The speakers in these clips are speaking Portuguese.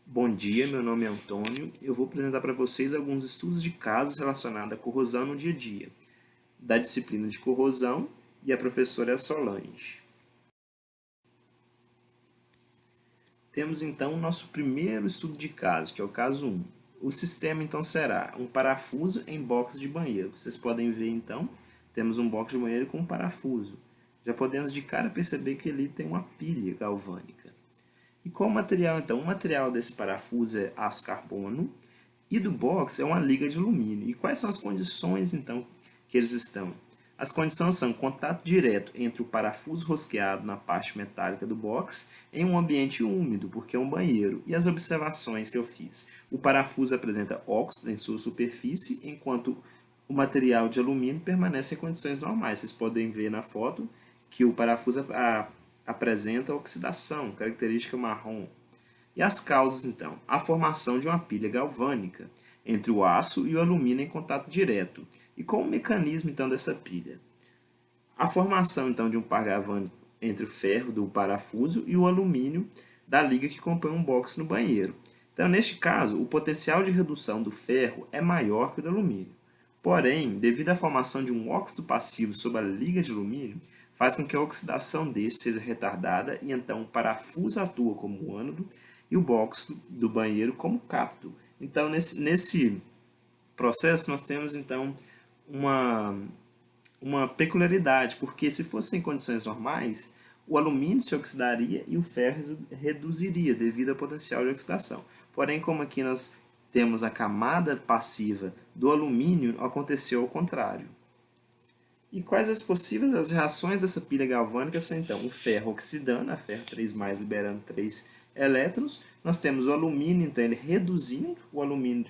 Bom dia, meu nome é Antônio. Eu vou apresentar para vocês alguns estudos de casos relacionados à corrosão no dia a dia, da disciplina de corrosão, e a professora é a Solange. Temos então o nosso primeiro estudo de caso, que é o caso 1. O sistema então será um parafuso em box de banheiro. Vocês podem ver então, temos um box de banheiro com um parafuso. Já podemos de cara perceber que ali tem uma pilha galvânica. E qual o material então? O material desse parafuso é aço carbono e do box é uma liga de alumínio. E quais são as condições então que eles estão? As condições são contato direto entre o parafuso rosqueado na parte metálica do box em um ambiente úmido, porque é um banheiro. E as observações que eu fiz? O parafuso apresenta óxido em sua superfície, enquanto o material de alumínio permanece em condições normais. Vocês podem ver na foto que o parafuso apresenta oxidação, característica marrom. E as causas, então? A formação de uma pilha galvânica entre o aço e o alumínio em contato direto. E qual o mecanismo, então, dessa pilha? A formação, então, de um par galvânico entre o ferro do parafuso e o alumínio da liga que compõe um box no banheiro. Então, neste caso, o potencial de redução do ferro é maior que o do alumínio. Porém, devido à formação de um óxido passivo sobre a liga de alumínio, faz com que a oxidação deste seja retardada e então o parafuso atua como ânodo e o box do banheiro como cátodo. Então, nesse processo, nós temos então uma, uma peculiaridade, porque se fossem em condições normais, o alumínio se oxidaria e o ferro reduziria devido ao potencial de oxidação. Porém, como aqui nós temos a camada passiva do alumínio, aconteceu ao contrário. E quais as possíveis reações dessa pilha galvânica são então o ferro oxidando, a ferro 3+, liberando 3 elétrons. Nós temos o alumínio, então ele reduzindo, o alumínio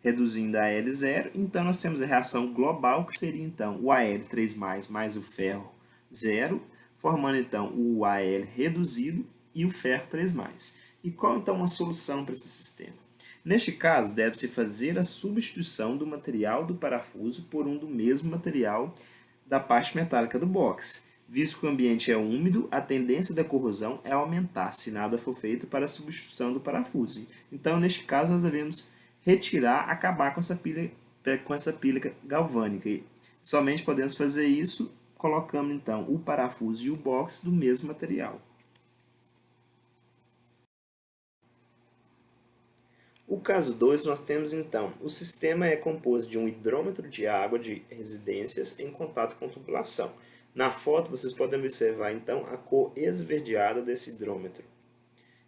reduzindo a Al0. Então nós temos a reação global, que seria então o Al3+, mais o ferro 0, formando então o Al reduzido e o ferro 3+. E qual então a solução para esse sistema? Neste caso, deve-se fazer a substituição do material do parafuso por um do mesmo material da parte metálica do box. Visto que o ambiente é úmido, a tendência da corrosão é aumentar se nada for feito para a substituição do parafuso. Então, neste caso, nós devemos retirar, acabar com essa pilha galvânica. E somente podemos fazer isso colocando então o parafuso e o box do mesmo material. O caso 2, nós temos então, o sistema é composto de um hidrômetro de água de residências em contato com tubulação. Na foto vocês podem observar então a cor esverdeada desse hidrômetro.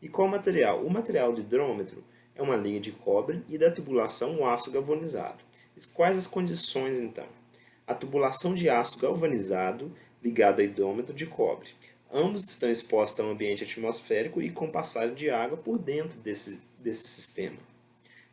E qual o material? O material do hidrômetro é uma linha de cobre e da tubulação um aço galvanizado. Quais as condições então? A tubulação de aço galvanizado ligada ao hidrômetro de cobre. Ambos estão expostos a um ambiente atmosférico e com passagem de água por dentro desse sistema.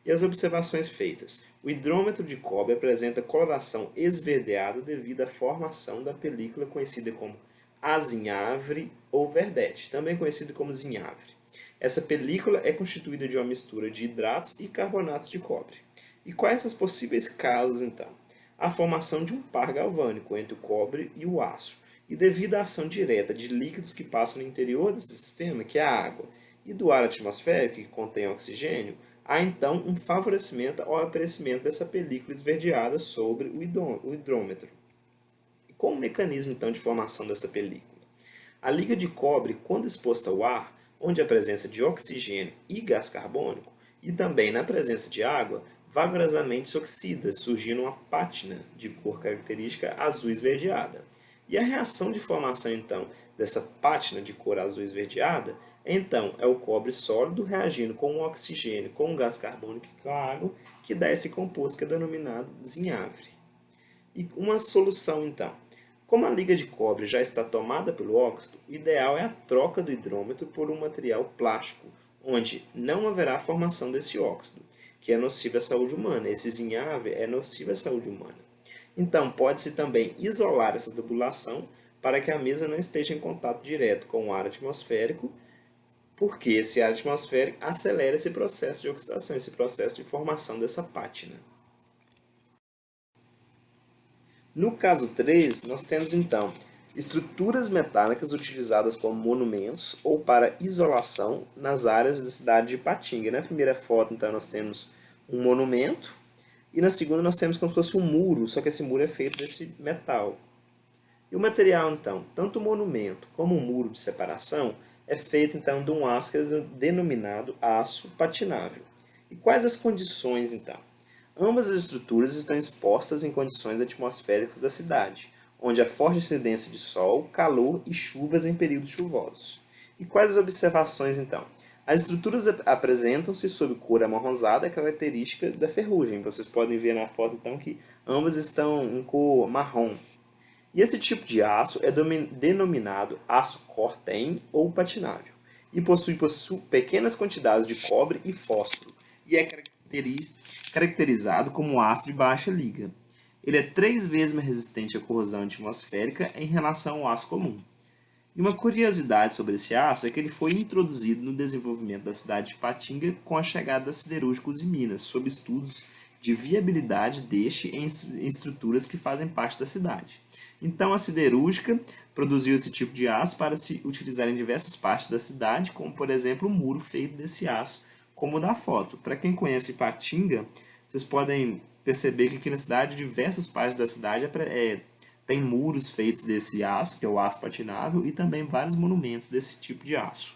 E as observações feitas. O hidrômetro de cobre apresenta coloração esverdeada devido à formação da película conhecida como azinhavre ou verdete, também conhecido como zinhavre. Essa película é constituída de uma mistura de hidratos e carbonatos de cobre. E quais as possíveis causas, então? A formação de um par galvânico entre o cobre e o aço. E devido à ação direta de líquidos que passam no interior desse sistema, que é a água, e do ar atmosférico, que contém oxigênio, há então um favorecimento ao aparecimento dessa película esverdeada sobre o hidrômetro. E qual o mecanismo então de formação dessa película? A liga de cobre, quando exposta ao ar, onde a presença de oxigênio e gás carbônico, e também na presença de água, vagarosamente se oxida, surgindo uma pátina de cor característica azul esverdeada. E a reação de formação, então, dessa pátina de cor azul esverdeada, então, é o cobre sólido reagindo com o oxigênio, com o gás carbônico e com a água, que dá esse composto que é denominado zinhavre. E uma solução, então. Como a liga de cobre já está tomada pelo óxido, o ideal é a troca do hidrômetro por um material plástico, onde não haverá formação desse óxido, que é nocivo à saúde humana. Esse zinhavre é nocivo à saúde humana. Então, pode-se também isolar essa tubulação para que a mesa não esteja em contato direto com o ar atmosférico, porque esse ar atmosférico acelera esse processo de oxidação, esse processo de formação dessa pátina. No caso 3, nós temos então, Estruturas metálicas utilizadas como monumentos ou para isolação nas áreas da cidade de Ipatinga. Na primeira foto, então, nós temos um monumento e na segunda nós temos como se fosse um muro, só que esse muro é feito desse metal. E o material, então, tanto o monumento como o muro de separação, é feito, então, de um aço que é denominado aço patinável. E quais as condições, então? Ambas as estruturas estão expostas em condições atmosféricas da cidade, onde há forte incidência de sol, calor e chuvas em períodos chuvosos. E quais as observações, então? As estruturas apresentam-se sob cor amarronzada, característica da ferrugem. Vocês podem ver na foto, então, que ambas estão em cor marrom. E esse tipo de aço é denominado aço cortem ou patinável e possui pequenas quantidades de cobre e fósforo e é caracterizado como aço de baixa liga. Ele é 3 vezes mais resistente à corrosão atmosférica em relação ao aço comum. E uma curiosidade sobre esse aço é que ele foi introduzido no desenvolvimento da cidade de Patinga com a chegada das siderúrgicas em Minas, sob estudos de viabilidade deste em estruturas que fazem parte da cidade. Então a siderúrgica produziu esse tipo de aço para se utilizar em diversas partes da cidade, como por exemplo um muro feito desse aço, como o da foto. Para quem conhece Patinga, vocês podem perceber que aqui na cidade, diversas partes da cidade tem muros feitos desse aço, que é o aço patinável, e também vários monumentos desse tipo de aço.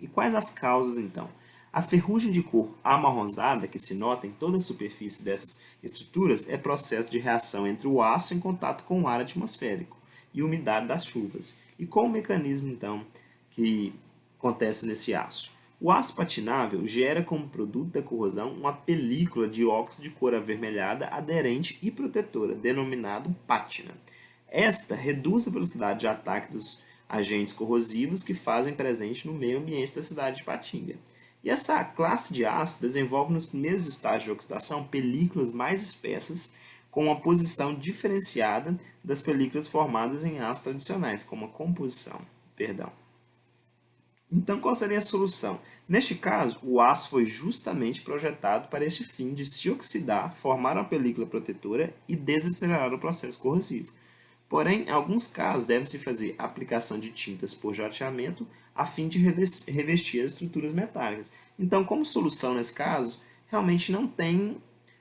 E quais as causas, então? A ferrugem de cor amarronzada, que se nota em toda a superfície dessas estruturas, é processo de reação entre o aço em contato com o ar atmosférico e a umidade das chuvas. E qual o mecanismo, então, que acontece nesse aço? O aço patinável gera como produto da corrosão uma película de óxido de cor avermelhada aderente e protetora, denominado pátina. Esta reduz a velocidade de ataque dos agentes corrosivos que fazem presente no meio ambiente da cidade de Patinga. E essa classe de aço desenvolve nos primeiros estágios de oxidação películas mais espessas, com uma posição diferenciada das películas formadas em aços tradicionais, como a composição. Então, qual seria a solução? Neste caso, o aço foi justamente projetado para este fim de se oxidar, formar uma película protetora e desacelerar o processo corrosivo. Porém, em alguns casos, deve-se fazer aplicação de tintas por jateamento a fim de revestir as estruturas metálicas. Então, como solução nesse caso, realmente não tem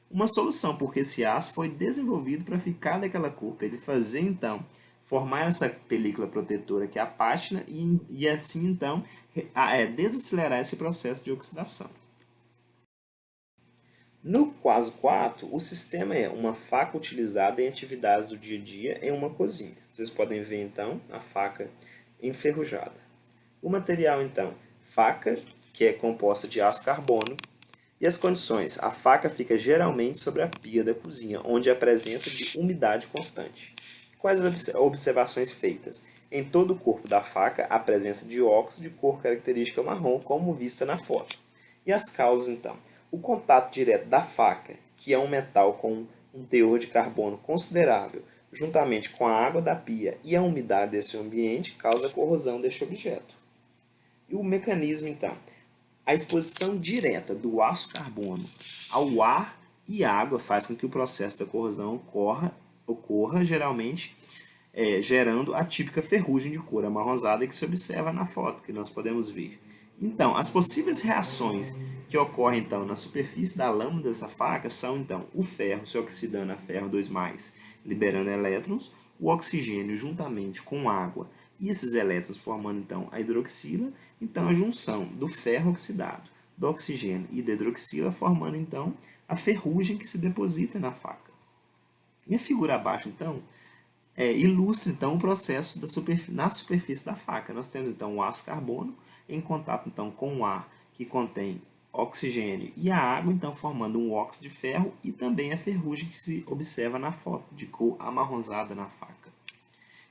uma solução, porque esse aço foi desenvolvido para ficar daquela cor, para ele fazer, então, formar essa película protetora que é a pátina e assim, então, desacelerar esse processo de oxidação. No caso 4, o sistema é uma faca utilizada em atividades do dia a dia em uma cozinha. Vocês podem ver, então, a faca enferrujada. O material, então, faca, que é composta de aço carbono, e as condições. A faca fica geralmente sobre a pia da cozinha, onde há presença de umidade constante. Quais as observações feitas? Em todo o corpo da faca há presença de óxido de cor característica marrom, como vista na foto. E as causas, então? O contato direto da faca, que é um metal com um teor de carbono considerável, juntamente com a água da pia e a umidade desse ambiente, causa a corrosão deste objeto. E o mecanismo, então? A exposição direta do aço carbono ao ar e água faz com que o processo da corrosão ocorra geralmente gerando a típica ferrugem de cor amarronzada que se observa na foto, que nós podemos ver. Então, as possíveis reações que ocorrem então na superfície da lâmina dessa faca são então o ferro se oxidando a ferro 2+, liberando elétrons, o oxigênio juntamente com água e esses elétrons formando então a hidroxila, então a junção do ferro oxidado, do oxigênio e da hidroxila formando então a ferrugem que se deposita na faca. E a figura abaixo então ilustra então o processo na superfície da faca. Nós temos então o aço carbono em contato então com o ar que contém oxigênio e a água, então formando um óxido de ferro e também a ferrugem que se observa na foto, de cor amarronzada na faca.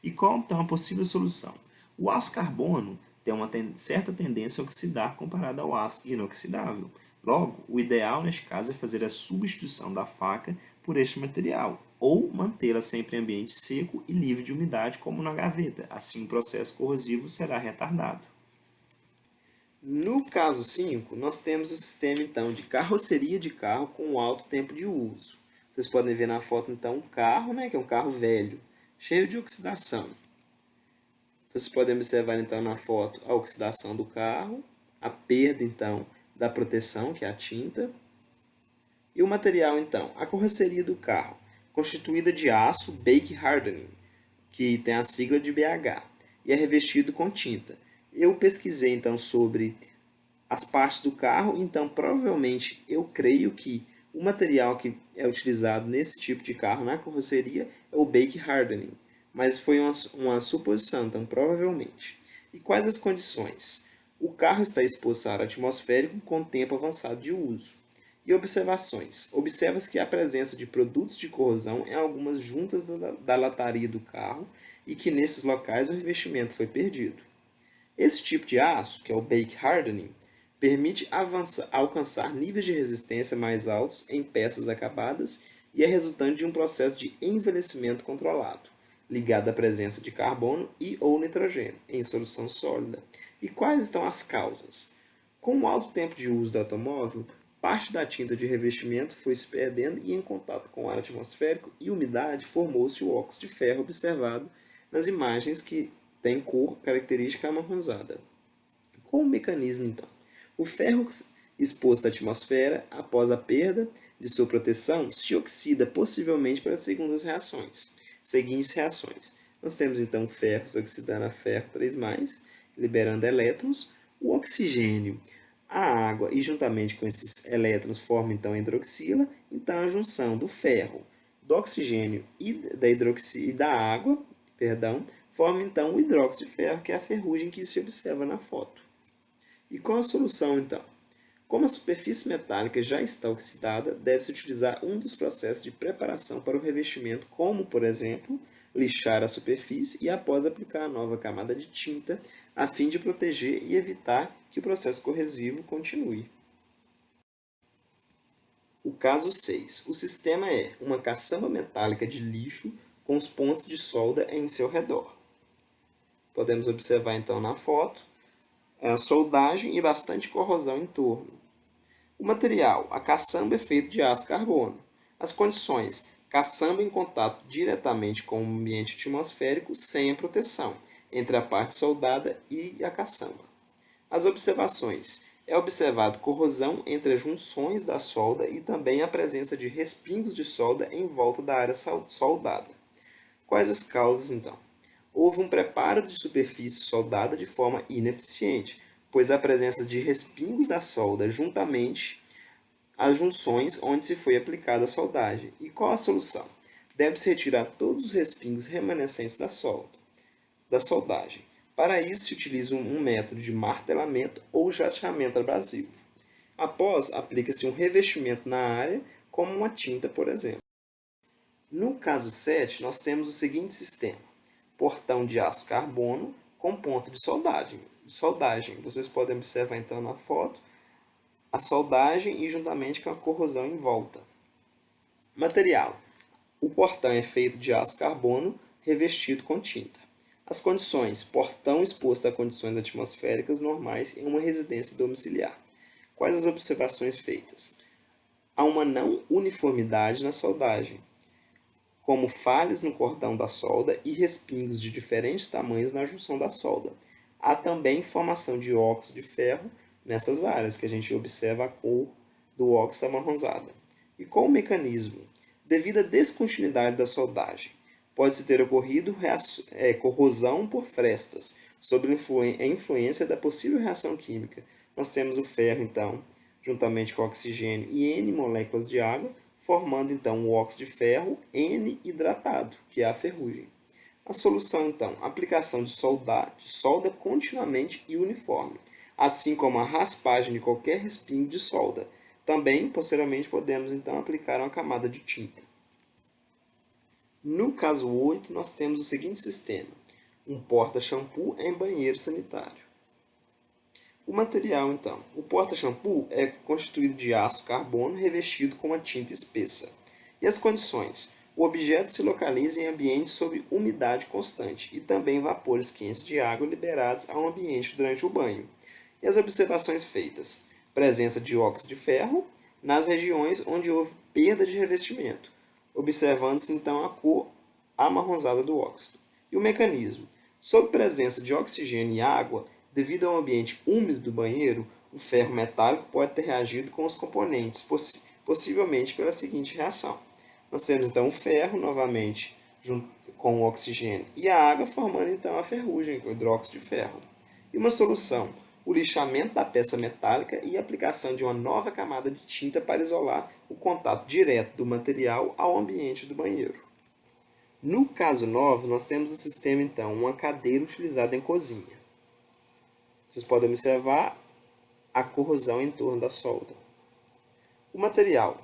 E qual então a possível solução? O aço carbono tem uma certa tendência a oxidar comparado ao aço inoxidável. Logo, o ideal neste caso é fazer a substituição da faca por este material, ou mantê-la sempre em ambiente seco e livre de umidade, como na gaveta. Assim, o processo corrosivo será retardado. No caso 5, nós temos o sistema então de carroceria de carro com alto tempo de uso. Vocês podem ver na foto então um carro, que é um carro velho, cheio de oxidação. Vocês podem observar então na foto a oxidação do carro, a perda então da proteção, que é a tinta, e o material então, a carroceria do carro, constituída de aço bake hardening, que tem a sigla de BH, e é revestido com tinta. Eu pesquisei então sobre as partes do carro, então provavelmente eu creio que o material que é utilizado nesse tipo de carro na carroceria é o bake hardening, mas foi uma suposição, então provavelmente. E quais as condições? O carro está exposto a ar atmosférico com tempo avançado de uso. E observações. Observa-se que há presença de produtos de corrosão em algumas juntas da lataria do carro e que nesses locais o revestimento foi perdido. Esse tipo de aço, que é o bake hardening, permite alcançar níveis de resistência mais altos em peças acabadas e é resultante de um processo de envelhecimento controlado, ligado à presença de carbono e ou nitrogênio em solução sólida. E quais estão as causas? Com o alto tempo de uso do automóvel, parte da tinta de revestimento foi se perdendo e em contato com o ar atmosférico e umidade formou-se o óxido de ferro observado nas imagens que tem cor característica amarronzada. Qual o mecanismo então? O ferro exposto à atmosfera, após a perda de sua proteção, se oxida possivelmente pelas seguintes reações. Nós temos então o ferro se oxidando a ferro 3+, liberando elétrons, o oxigênio, a água e juntamente com esses elétrons forma então a hidroxila, então a junção do ferro, do oxigênio e da água, forma então o hidróxido de ferro, que é a ferrugem que se observa na foto. E qual a solução então? Como a superfície metálica já está oxidada, deve-se utilizar um dos processos de preparação para o revestimento, como, por exemplo, lixar a superfície e após aplicar a nova camada de tinta, a fim de proteger e evitar que o processo corrosivo continue. O caso 6. O sistema é uma caçamba metálica de lixo com os pontos de solda em seu redor. Podemos observar então na foto a soldagem e bastante corrosão em torno. O material, a caçamba é feito de aço carbono. As condições, caçamba em contato diretamente com o ambiente atmosférico sem a proteção, entre a parte soldada e a caçamba. As observações, é observado corrosão entre as junções da solda e também a presença de respingos de solda em volta da área soldada. Quais as causas então? Houve um preparo de superfície soldada de forma ineficiente, pois a presença de respingos da solda juntamente às junções onde se foi aplicada a soldagem. E qual a solução? Deve-se retirar todos os respingos remanescentes da soldagem. Para isso se utiliza um método de martelamento ou jateamento abrasivo. Após, aplica-se um revestimento na área, como uma tinta, por exemplo. No caso 7, nós temos o seguinte sistema: portão de aço carbono com ponto de soldagem. Vocês podem observar então na foto a soldagem e juntamente com a corrosão em volta. Material: o portão é feito de aço carbono revestido com tinta. As condições: portão exposto a condições atmosféricas normais em uma residência domiciliar. Quais as observações feitas? Há uma não uniformidade na soldagem, como falhas no cordão da solda e respingos de diferentes tamanhos na junção da solda. Há também formação de óxido de ferro nessas áreas, que a gente observa a cor do óxido amarronzada. E qual o mecanismo? Devido à descontinuidade da soldagem, pode-se ter ocorrido corrosão por frestas, sob a influência da possível reação química. Nós temos o ferro, então, juntamente com o oxigênio e N moléculas de água, formando então o óxido de ferro N hidratado, que é a ferrugem. A solução então, aplicação de solda continuamente e uniforme, assim como a raspagem de qualquer respingo de solda. Também, posteriormente, podemos então aplicar uma camada de tinta. No caso 8, nós temos o seguinte sistema: um porta-shampoo em banheiro sanitário. O material, então. O porta-shampoo é constituído de aço carbono revestido com uma tinta espessa. E as condições? O objeto se localiza em ambientes sob umidade constante e também vapores quentes de água liberados ao ambiente durante o banho. E as observações feitas? Presença de óxido de ferro nas regiões onde houve perda de revestimento, observando-se então a cor amarronzada do óxido. E o mecanismo? Sob presença de oxigênio e água, devido ao ambiente úmido do banheiro, o ferro metálico pode ter reagido com os componentes, possivelmente pela seguinte reação. Nós temos então o ferro novamente junto com o oxigênio e a água formando então a ferrugem, o hidróxido de ferro. E uma solução, o lixamento da peça metálica e a aplicação de uma nova camada de tinta para isolar o contato direto do material ao ambiente do banheiro. No caso 9, nós temos o sistema então, uma cadeira utilizada em cozinha. Vocês podem observar a corrosão em torno da solda. O material,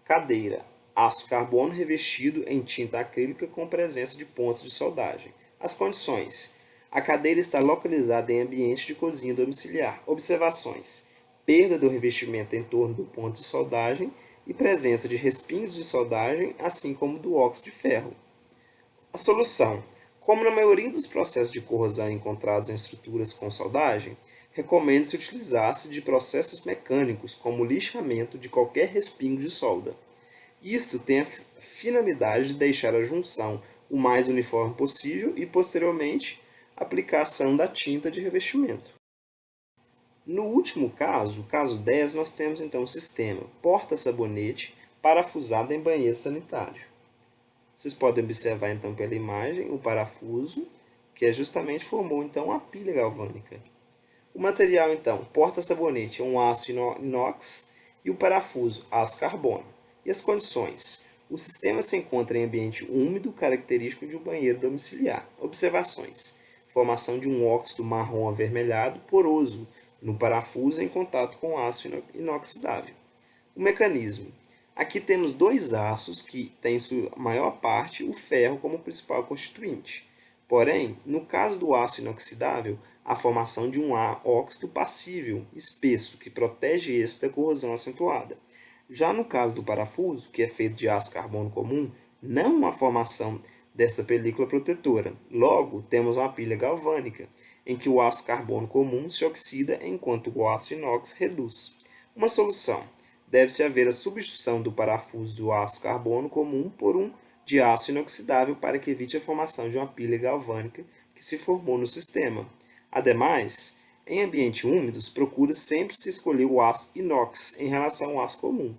cadeira, aço carbono revestido em tinta acrílica com presença de pontos de soldagem. As condições, a cadeira está localizada em ambiente de cozinha domiciliar. Observações, perda do revestimento em torno do ponto de soldagem e presença de respingos de soldagem, assim como do óxido de ferro. A solução, como na maioria dos processos de corrosão encontrados em estruturas com soldagem, recomenda-se utilizar-se de processos mecânicos, como o lixamento de qualquer respingo de solda. Isso tem a finalidade de deixar a junção o mais uniforme possível e, posteriormente, a aplicação da tinta de revestimento. No último caso, o caso 10, nós temos então o sistema porta-sabonete parafusado em banheiro sanitário. Vocês podem observar então pela imagem o parafuso, que justamente formou então a pilha galvânica. O material então, porta-sabonete é um aço inox e o parafuso aço carbono. E as condições? O sistema se encontra em ambiente úmido, característico de um banheiro domiciliar. Observações: formação de um óxido marrom avermelhado poroso no parafuso em contato com aço inoxidável. O mecanismo: aqui temos dois aços que têm em sua maior parte o ferro como principal constituinte. Porém, no caso do aço inoxidável, a formação de um óxido passível, espesso, que protege esse da corrosão acentuada. Já no caso do parafuso, que é feito de aço carbono comum, não há formação desta película protetora. Logo, temos uma pilha galvânica, em que o aço carbono comum se oxida enquanto o aço inox reduz. Uma solução: deve-se haver a substituição do parafuso do aço carbono comum por um de aço inoxidável para que evite a formação de uma pilha galvânica que se formou no sistema. Ademais, em ambientes úmidos, procura sempre se escolher o aço inox em relação ao aço comum,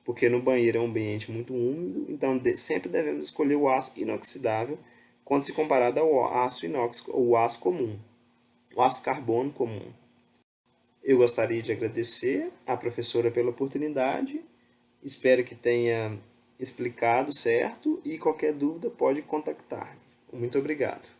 porque no banheiro é um ambiente muito úmido, então sempre devemos escolher o aço inoxidável quando se comparado ao aço inox ou aço comum, o aço carbono comum. Eu gostaria de agradecer à professora pela oportunidade, espero que tenha explicado certo e qualquer dúvida pode contactar-me. Muito obrigado.